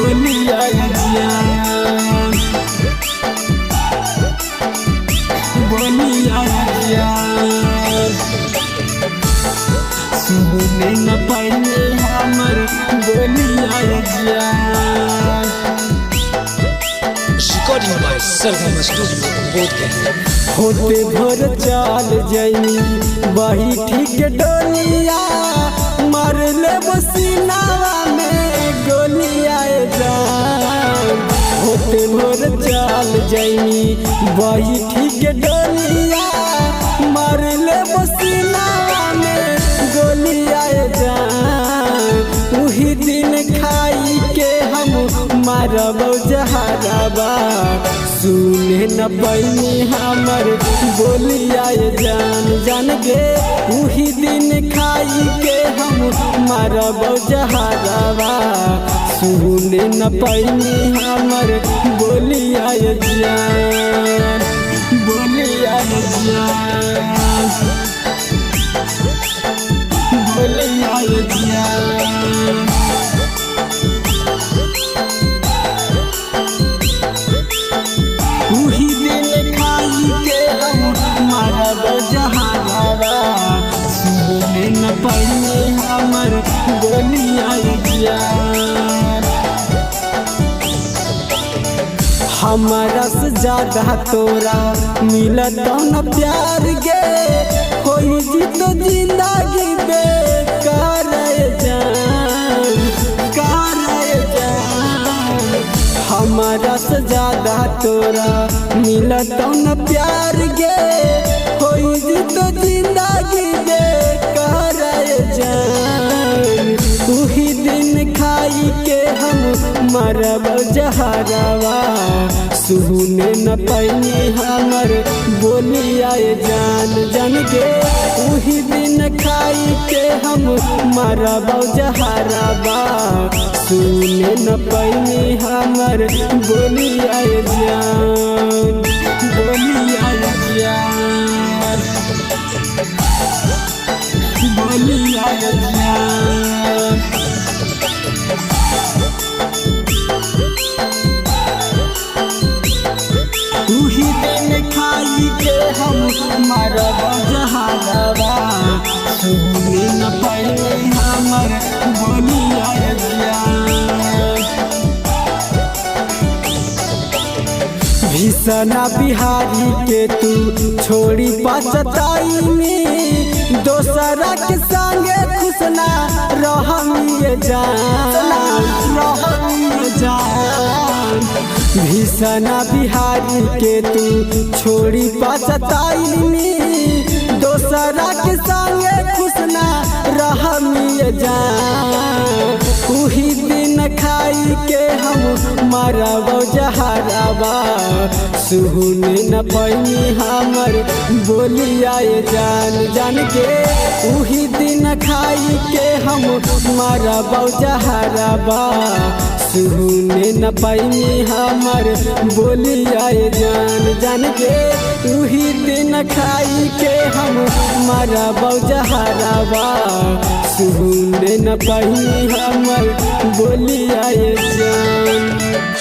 बोलिया जान, बोलिया जान, सुने न पाइले हमर बोलिया जान। Recording by Sargama Studio, Bodhgaya। होते भोर चाल जाई वही ठीक डोलिया, मार ले बसीनावा में गोलिया जान। होते भोर चाल जाई वही ठीक डोलिया, मार ले बसीनावा में गोलिया जान। उही दिन खाई के हम मारब जहरबा, सुने न पैनी हमर बोलिया जान। जान गे उही दिन खाई के हम मारब जहरबा, सुने न पैनी हमर बोलिया जान, बोलिया जान, बोलिया जान। उही दिन खाई के हम मारब जहरबा, सुने न पाइले हमर बोलिया जान। हमरा से ज्यादा तोरा मिलत न प्यार गे, कोई जी तो जिंदगी बेकार जान, कार जान। हमरा से ज्यादा तोरा मिलत न प्यार गे, कोई जी तो जिंदगी बेकार जान। उही दिन खाई के हम मरब जहरबा, सुने न पैनी हमर बोलिया जान। जान गे उही दिन खाई के हम मरब जहरबा, सुने न पैनी हमर बोलिया जान, बोलिया जान, बोलिया जान। उही दिन खाई के हम मरब जहरबा, सुने न पाइले हमर बोलिया जान। भीषणा बिहारी के तू छोड़ी पछताई में, दोसरा के संगे खुशना रहमिए जान, रहमिए जान। भीषणा बिहारी के तू छोड़ी पछताई में, दोसरा के संगे खुशना रहमिए जान। उही दिन खाई के हम मरब जहरबा, सुने न पैनी हमर बोलिया जान। जान के उही दिन खाई के हम मरब जहरबा, सुने न पैनी हमर बोलिया जान। जान के उही दिन खाई के हम मरब जहरबा, सुने न पैनी हमर बोलिया जान।